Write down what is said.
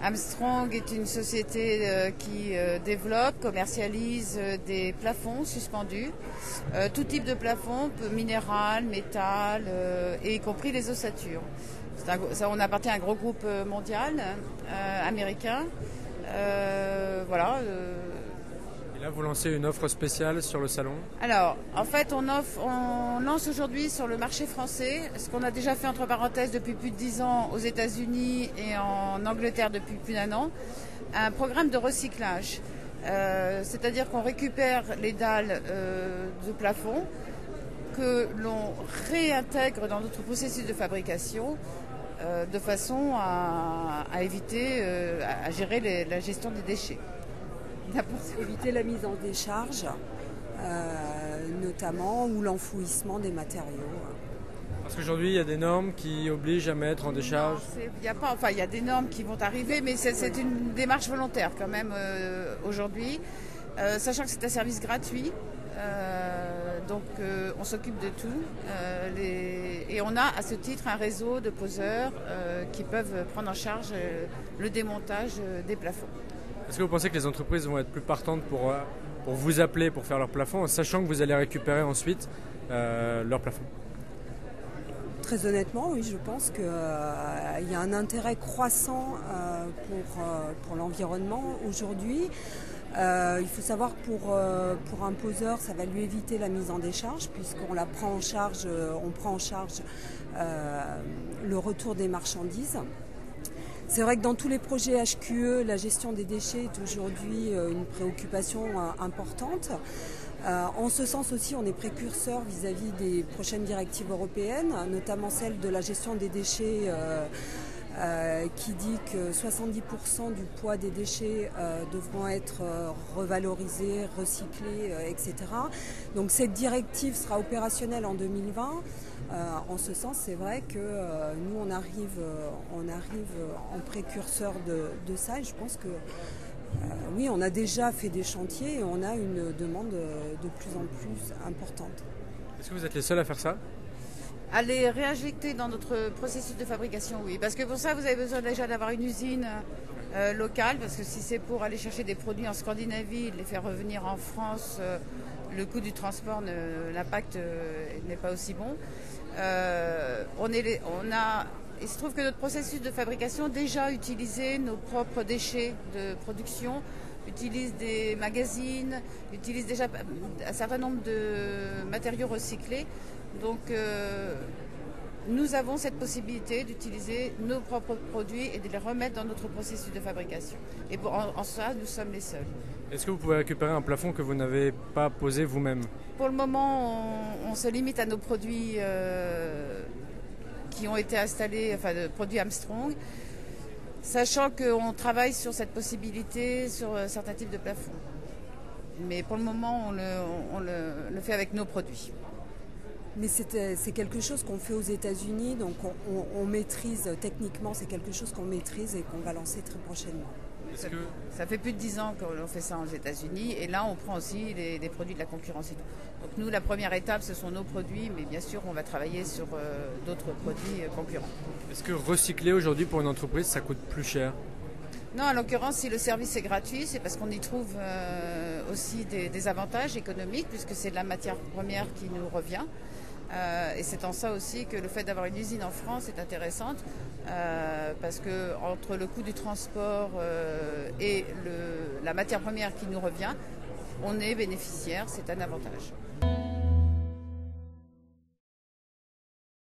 Armstrong est une société qui développe, commercialise des plafonds suspendus, tout type de plafond, minéral, métal, et y compris les ossatures. On appartient à un gros groupe mondial américain. Voilà. Et là, vous lancez une offre spéciale sur le salon? Alors, en fait, on lance aujourd'hui sur le marché français, ce qu'on a déjà fait entre parenthèses depuis plus de 10 ans aux États-Unis et en Angleterre depuis plus d'1 an, un programme de recyclage. C'est-à-dire qu'on récupère les dalles de plafond que l'on réintègre dans notre processus de fabrication de façon à éviter, à gérer la gestion des déchets. Éviter la mise en décharge, notamment, ou l'enfouissement des matériaux. Parce qu'aujourd'hui, il y a des normes qui obligent à mettre en décharge. Il y a des normes qui vont arriver, mais c'est une démarche volontaire quand même aujourd'hui, sachant que c'est un service gratuit. Donc on s'occupe de tout et on a à ce titre un réseau de poseurs qui peuvent prendre en charge le démontage des plafonds. Est-ce que vous pensez que les entreprises vont être plus partantes pour vous appeler pour faire leur plafond, en sachant que vous allez récupérer ensuite leur plafond? Très honnêtement, oui, je pense qu'il y a un intérêt croissant pour l'environnement aujourd'hui. Il faut savoir que pour un poseur, ça va lui éviter la mise en décharge, puisqu'on prend en charge le retour des marchandises. C'est vrai que dans tous les projets HQE, la gestion des déchets est aujourd'hui une préoccupation importante. En ce sens aussi, on est précurseur vis-à-vis des prochaines directives européennes, notamment celle de la gestion des déchets qui dit que 70% du poids des déchets devront être revalorisés, recyclés, etc. Donc cette directive sera opérationnelle en 2020. En ce sens, c'est vrai que nous, on arrive en précurseur de ça, et je pense que oui, on a déjà fait des chantiers et on a une demande de plus en plus importante. Est-ce que vous êtes les seuls à faire ça? À les réinjecter dans notre processus de fabrication, oui. Parce que pour ça, vous avez besoin déjà d'avoir une usine locale, parce que si c'est pour aller chercher des produits en Scandinavie, les faire revenir en France, le coût du transport, l'impact n'est pas aussi bon. Il se trouve que notre processus de fabrication déjà utilisait nos propres déchets de production, utilise des magazines, utilise déjà un certain nombre de matériaux recyclés. Donc nous avons cette possibilité d'utiliser nos propres produits et de les remettre dans notre processus de fabrication. Et en ça, nous sommes les seuls. Est-ce que vous pouvez récupérer un plafond que vous n'avez pas posé vous-même? Pour le moment, on se limite à nos produits qui ont été installés, enfin de produits Armstrong, sachant qu'on travaille sur cette possibilité sur certains types de plafonds. Mais pour le moment, on le fait avec nos produits. Mais c'est quelque chose qu'on fait aux États-Unis, donc on maîtrise techniquement, c'est quelque chose qu'on maîtrise et qu'on va lancer très prochainement. Ça fait plus de 10 ans qu'on fait ça aux États-Unis, et là on prend aussi des produits de la concurrence et tout. Donc nous, la première étape, ce sont nos produits, mais bien sûr on va travailler sur d'autres produits concurrents. Est-ce que recycler aujourd'hui pour une entreprise, ça coûte plus cher? Non, en l'occurrence, si le service est gratuit, c'est parce qu'on y trouve aussi des avantages économiques, puisque c'est de la matière première qui nous revient. Et c'est en ça aussi que le fait d'avoir une usine en France est intéressante, parce que entre le coût du transport et la matière première qui nous revient, on est bénéficiaire, c'est un avantage.